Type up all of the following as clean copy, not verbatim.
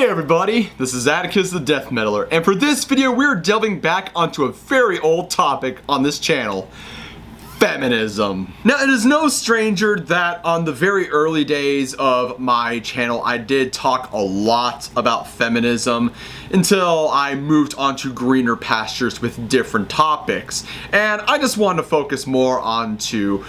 Hey everybody, this is Atticus the Death Metaler, and for this video we're delving back onto a very old topic on this channel, feminism. Now it is no stranger that on the very early days of my channel I did talk a lot about feminism until I moved on to greener pastures with different topics, and I just wanted to focus more onto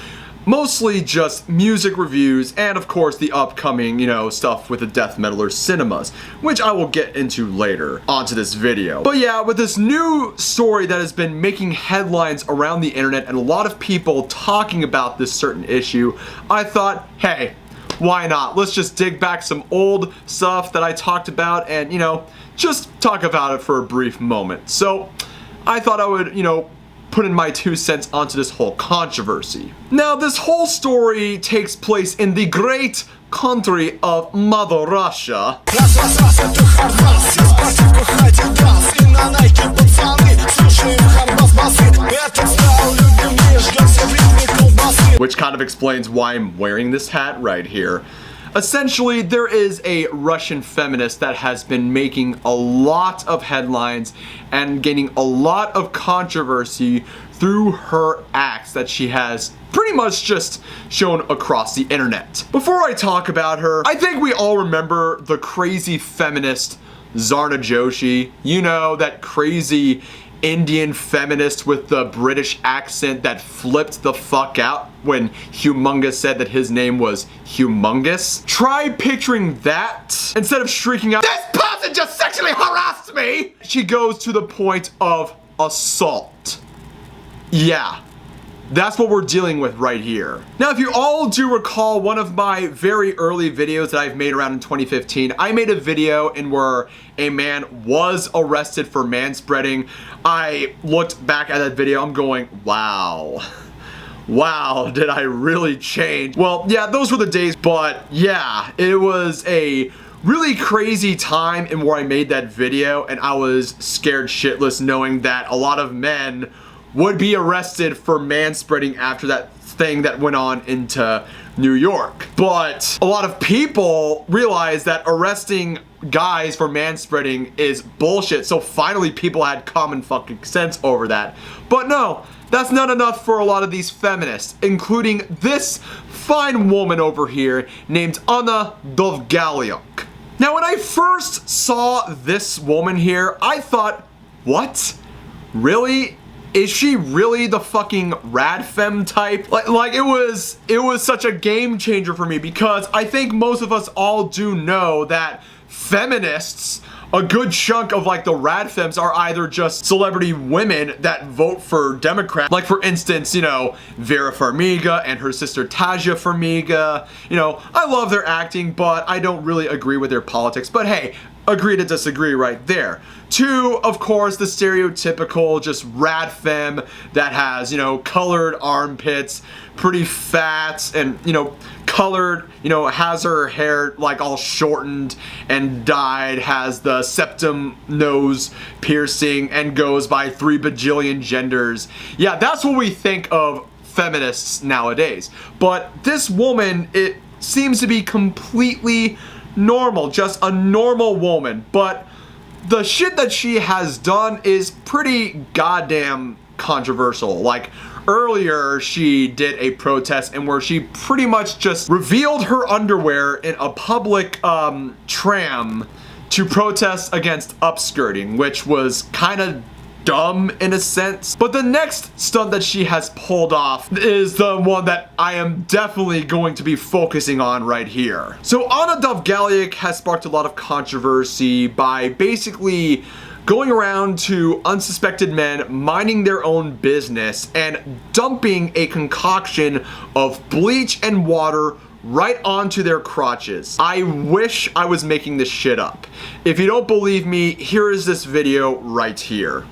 mostly just music reviews and of course the upcoming, stuff with the Death Metaler cinemas, which I will get into later onto this video. But yeah, with this new story that has been making headlines around the internet and a lot of people talking about this certain issue, I thought, hey, why not? Let's just dig back some old stuff that I talked about and, just talk about it for a brief moment. So I thought I would, put in my 2 cents onto this whole controversy. Now, this whole story takes place in the great country of Mother Russia. Which kind of explains why I'm wearing this hat right here. Essentially, there is a Russian feminist that has been making a lot of headlines and gaining a lot of controversy through her acts that she has pretty much just shown across the internet. Before I talk about her, I think we all remember the crazy feminist Zarna Joshi. You know, that crazy Indian feminist with the British accent that flipped the fuck out when Humongous said that his name was Humongous. Try picturing that. Instead of shrieking out, "This person just sexually harassed me!" she goes to the point of assault. Yeah. That's what we're dealing with right here. Now, if you all do recall one of my very early videos that I've made around in 2015, I made a video in where a man was arrested for manspreading. I looked back at that video, I'm going, wow. Wow, did I really change? Well, yeah, those were the days, but yeah, it was a really crazy time in where I made that video, and I was scared shitless knowing that a lot of men would be arrested for manspreading after that thing that went on into New York. But a lot of people realized that arresting guys for manspreading is bullshit, so finally people had common fucking sense over that. But no, that's not enough for a lot of these feminists, including this fine woman over here named Anna Dovgalyuk. Now, when I first saw this woman here, I thought, what? Really? Is she really the fucking rad femme type? Like it was such a game changer for me, because I think most of us all do know that feminists, a good chunk of like the rad femmes, are either just celebrity women that vote for Democrats. Like for instance, Vera Farmiga and her sister Taja Farmiga. I love their acting, but I don't really agree with their politics. But hey, agree to disagree right there. 2, of course, the stereotypical just rad femme that has, colored armpits, pretty fat, and, colored, has her hair like all shortened and dyed, has the septum nose piercing, and goes by 3 bajillion genders. Yeah, that's what we think of feminists nowadays. But this woman, it seems to be completely normal, just a normal woman. But the shit that she has done is pretty goddamn controversial. Like earlier, she did a protest and where she pretty much just revealed her underwear in a public tram to protest against upskirting, which was kind of dumb in a sense. But the next stunt that she has pulled off is the one that I am definitely going to be focusing on right here. So Anna Dovgalyuk has sparked a lot of controversy by basically going around to unsuspected men minding their own business and dumping a concoction of bleach and water right onto their crotches. I wish I was making this shit up. If you don't believe me, here is this video right here.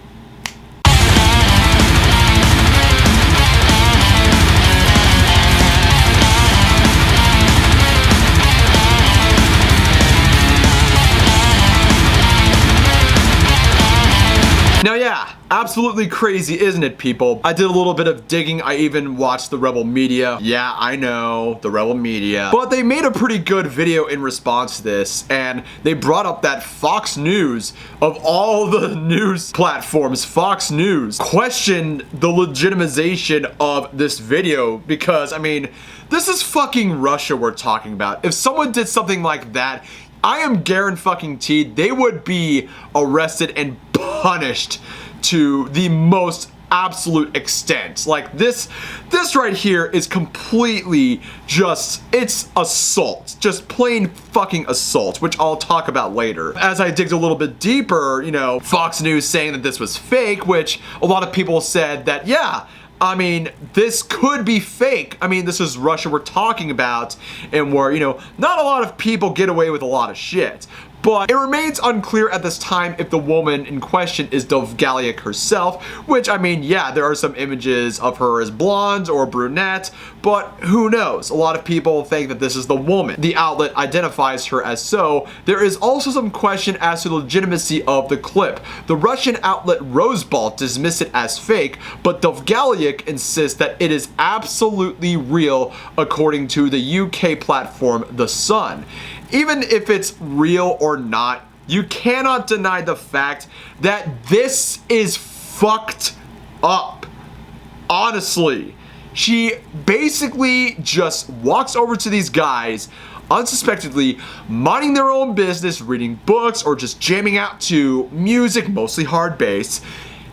Now, yeah, Absolutely crazy, isn't it, people? I did a little bit of digging. I even watched the Rebel Media. Yeah, I know, the Rebel Media. But they made a pretty good video in response to this, and they brought up that Fox News, of all the news platforms, Fox News questioned the legitimization of this video because, I mean, this is fucking Russia we're talking about. If someone did something like that, I am guaranteed they would be arrested and punished to the most absolute extent. Like this right here is completely just, it's assault, just plain fucking assault, which I'll talk about later. As I digged a little bit deeper, you know, Fox News saying that this was fake, which a lot of people said that, yeah, I mean, this could be fake. I mean, this is Russia we're talking about, and where, you know, not a lot of people get away with a lot of shit. But it remains unclear at this time if the woman in question is Dovgalyuk herself, which, I mean, yeah, there are some images of her as blonde or brunette, but who knows? A lot of people think that this is the woman. The outlet identifies her as so. There is also some question as to the legitimacy of the clip. The Russian outlet Roseball dismissed it as fake, but Dovgalyuk insists that it is absolutely real, according to the UK platform The Sun. Even if it's real or not, you cannot deny the fact that this is fucked up. Honestly, she basically just walks over to these guys unsuspectedly, minding their own business, reading books, or just jamming out to music, mostly hard bass,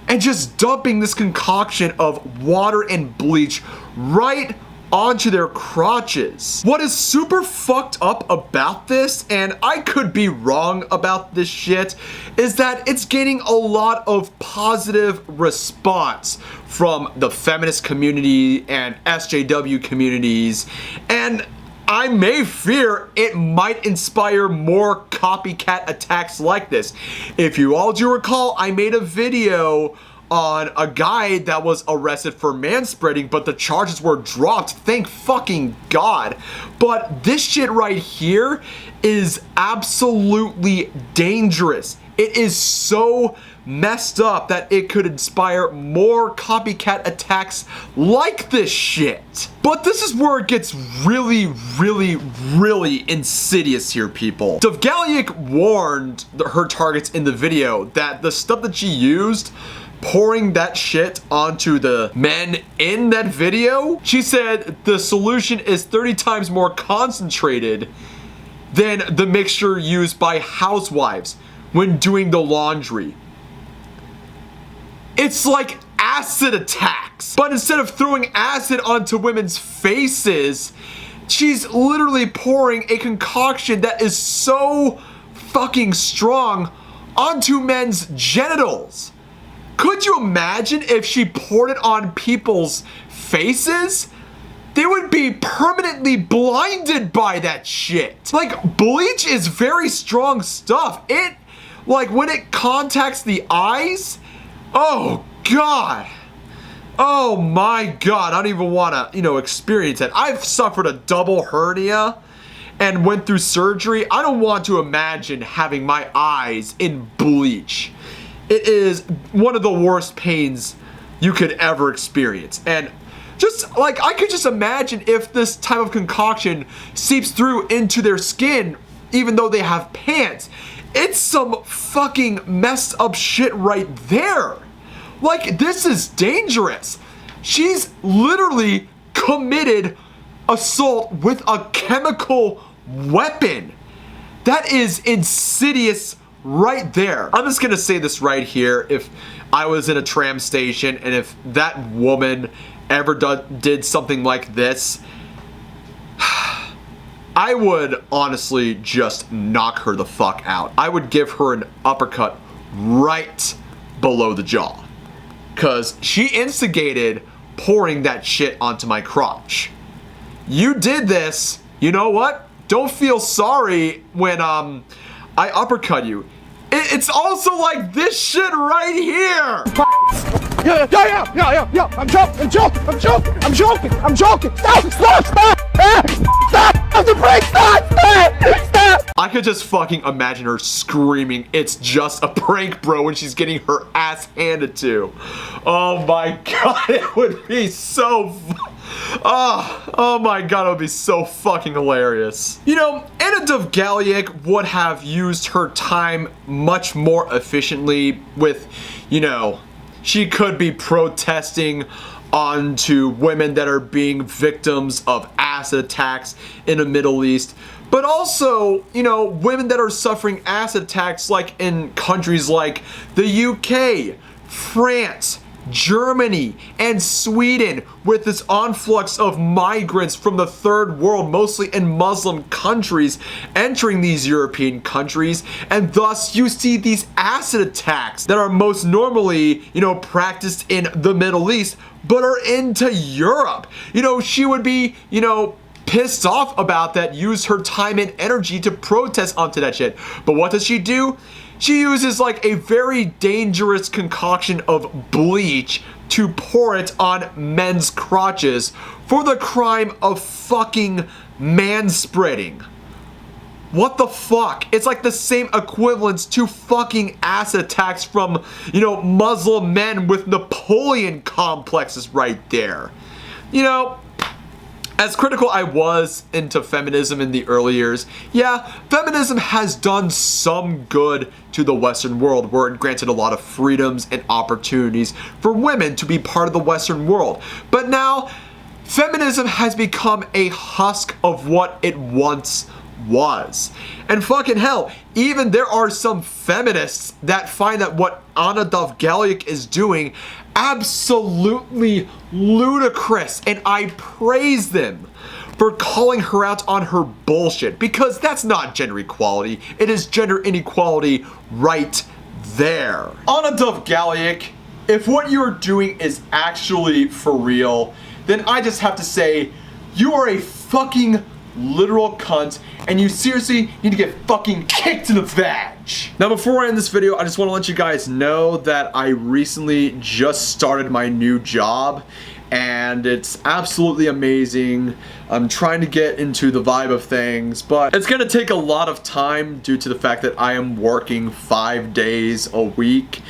and just dumping this concoction of water and bleach right onto their crotches. What is super fucked up about this, and I could be wrong about this shit, is that it's gaining a lot of positive response from the feminist community and SJW communities, and I may fear it might inspire more copycat attacks like this. If you all do recall, I made a video on a guy that was arrested for manspreading, but the charges were dropped, thank fucking God. But this shit right here is absolutely dangerous. It is so messed up that it could inspire more copycat attacks like this shit. But this is where it gets really insidious here, people. Dovgalyuk warned her targets in the video that the stuff that she used, pouring that shit onto the men in that video, she said the solution is 30 times more concentrated than the mixture used by housewives when doing the laundry. It's like acid attacks, but instead of throwing acid onto women's faces, she's literally pouring a concoction that is so fucking strong onto men's genitals. Could you imagine if she poured it on people's faces? They would be permanently blinded by that shit. Like, bleach is very strong stuff. It, like, when it contacts the eyes, oh God. Oh my God, I don't even wanna, experience it. I've suffered a double hernia and went through surgery. I don't want to imagine having my eyes in bleach. It is one of the worst pains you could ever experience. And just like, I could just imagine if this type of concoction seeps through into their skin, even though they have pants. It's some fucking messed up shit right there. Like, this is dangerous. She's literally committed assault with a chemical weapon. That is insidious right there. I'm just gonna say this right here. If I was in a tram station and if that woman ever did something like this, I would honestly just knock her the fuck out. I would give her an uppercut right below the jaw, because she instigated pouring that shit onto my crotch. You did this. You know what? Don't feel sorry when I uppercut you. It's also like this shit right here. Yeah. I'm joking. Stop. prank! Stop! I could just fucking imagine her screaming, "It's just a prank, bro," when she's getting her ass handed to. Oh my god, it would be so oh my god, it would be so fucking hilarious. You know, Anna Dovgalyuk would have used her time much more efficiently with, you know, she could be protesting onto women that are being victims of acid attacks in the Middle East, but also, you know, women that are suffering acid attacks like in countries like the UK, France, Germany, and Sweden, with this influx of migrants from the third world, mostly in Muslim countries, entering these European countries, and thus you see these acid attacks that are most normally, you know, practiced in the Middle East, but are into Europe. You know, she would be, you know, pissed off about that, use her time and energy to protest onto that shit. But what does she do? She uses like a very dangerous concoction of bleach to pour it on men's crotches for the crime of fucking manspreading. What the fuck? It's like the same equivalence to fucking acid attacks from, you know, Muslim men with Napoleon complexes right there. You know, as critical I was into feminism in the early years, yeah, feminism has done some good to the Western world, where it granted a lot of freedoms and opportunities for women to be part of the Western world. But now, feminism has become a husk of what it once was. And fucking hell, even there are some feminists that find that what Anna Dovgalyuk is doing absolutely ludicrous, and I praise them for calling her out on her bullshit, because that's not gender equality, it is gender inequality right there. Anna Dovgalyuk, if what you're doing is actually for real, then I just have to say, you are a fucking literal cunt, and you seriously need to get fucking kicked in the vag. Now, before I end this video, I just want to let you guys know that I recently just started my new job, and it's absolutely amazing. I'm trying to get into the vibe of things, but it's gonna take a lot of time due to the fact that I am working 5 days a week,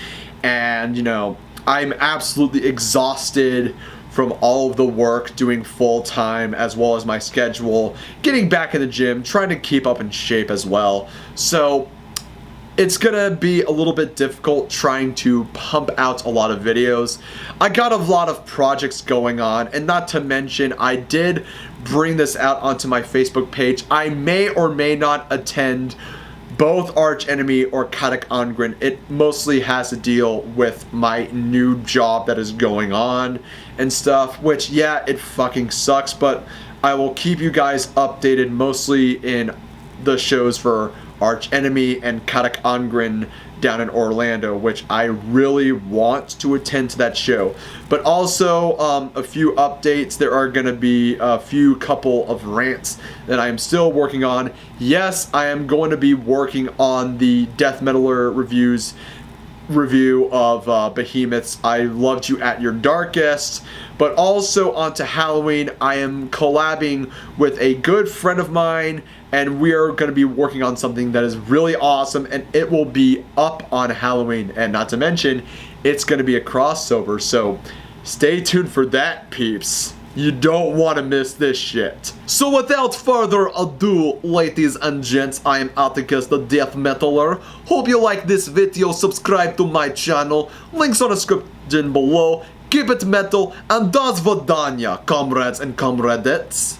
and you know, I'm absolutely exhausted from all of the work, doing full-time, as well as my schedule, getting back in the gym, trying to keep up in shape as well. So it's gonna be a little bit difficult trying to pump out a lot of videos. I got a lot of projects going on, and not to mention, I did bring this out onto my Facebook page. I may or may not attend both Arch Enemy or Katak Angren. It mostly has to deal with my new job that is going on and stuff, which, yeah, it fucking sucks, but I will keep you guys updated mostly in the shows for Arch Enemy and Katak Angren down in Orlando, which I really want to attend to that show. But also a few updates. There are going to be a few couple of rants that I am still working on. Yes, I am going to be working on the Death Metaler review of Behemoth's I Loved You at Your Darkest, but also onto Halloween. I am collabing with a good friend of mine, and we are going to be working on something that is really awesome, and it will be up on Halloween. And not to mention, it's going to be a crossover, so stay tuned for that, peeps. You don't want to miss this shit. So without further ado, ladies and gents, I am Atticus the Death Metaler. Hope you like this video, subscribe to my channel, links on the description below. Keep it metal, and das vidania, comrades and comradettes.